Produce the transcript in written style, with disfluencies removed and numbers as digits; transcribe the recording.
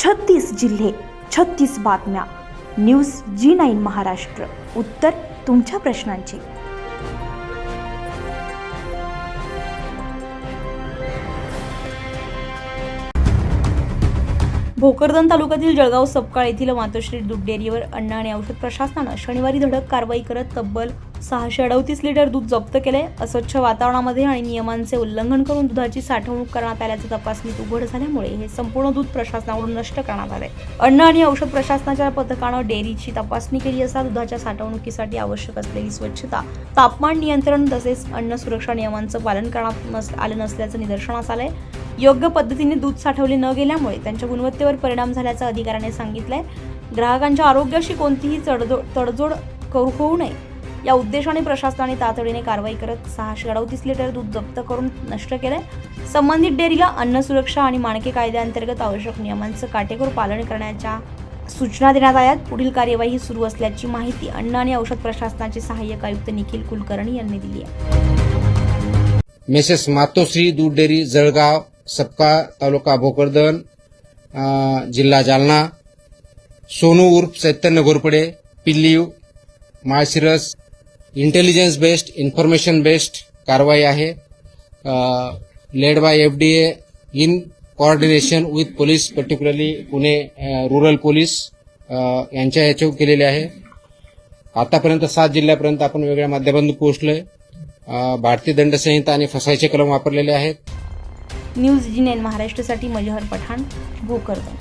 36 जिल्हे, 36 बातम्या. News G9 Maharashtra. उत्तर तुमच्या प्रश्नांची. भोकरदन तालुक्यातील जळगाव सपकाळ येथील मातोश्री दूध डेअरीवर अन्न आणि औषध प्रशासनानं शनिवारी धडक कारवाई करत तब्बल 638 लिटर दूध जप्त केले. अस्वच्छ वातावरणामध्ये आणि नियमांचे उल्लंघन करून दुधाची साठवणूक करण्यात आल्याची तपासणीत उघड झाल्यामुळे हे संपूर्ण दूध प्रशासनाकडून नष्ट करण्यात आले. अन्न आणि औषध प्रशासनाच्या पथकानं डेअरीची तपासणी केली असता दुधाच्या साठवणुकीसाठी आवश्यक असलेली स्वच्छता, तापमान नियंत्रण तसेच अन्न सुरक्षा नियमांचं पालन करण्यात आलं नसल्याचं निदर्शनास आलंय. योग्य पद्धतीने दूध साठवले न गेल्यामुळे त्यांच्या गुणवत्तेवर परिणाम झाल्याचं अधिकाऱ्याने सांगितलंय. ग्राहकांच्या आरोग्याशी कोणतीही तडजोड होऊ नये या उद्देशाने प्रशासनाने तातडीने कारवाई करत 638 लिटर दूध जप्त करून नष्ट केले. संबंधित डेअरीला अन्न सुरक्षा आणि मानके कायद्याअंतर्गत आवश्यक नियमांचं काटेकोर पालन करण्याच्या सूचना देण्यात आल्या. पुढील कार्यवाही सुरू असल्याची माहिती अन्न आणि औषध प्रशासनाचे सहाय्यक आयुक्त निखिल कुलकर्णी यांनी दिली आहे. मिसेस मातोश्री दूध डेअरी जळगाव सपकाळ तालुका भोकरदन जिल्हा जालना. सोनू उर्फ Chaitanya Ghorpade, Pilliv, Malshiras. Intelligence based, information based कारवाई आहे. Led by FDA in coordination with police, particularly Pune rural police यांच्या याच्यावर केलेले आहे. आतापर्यंत 7 जिल्ह्यापर्यंत आपण वेगळ्या माध्यमातून पोहोचलोय. भारतीय दंडसंहिता आणि फसाईचे कलम वापरलेले आहेत. न्यूज G9 महाराष्ट्रासाठी मजहर पठाण, भोकरदन.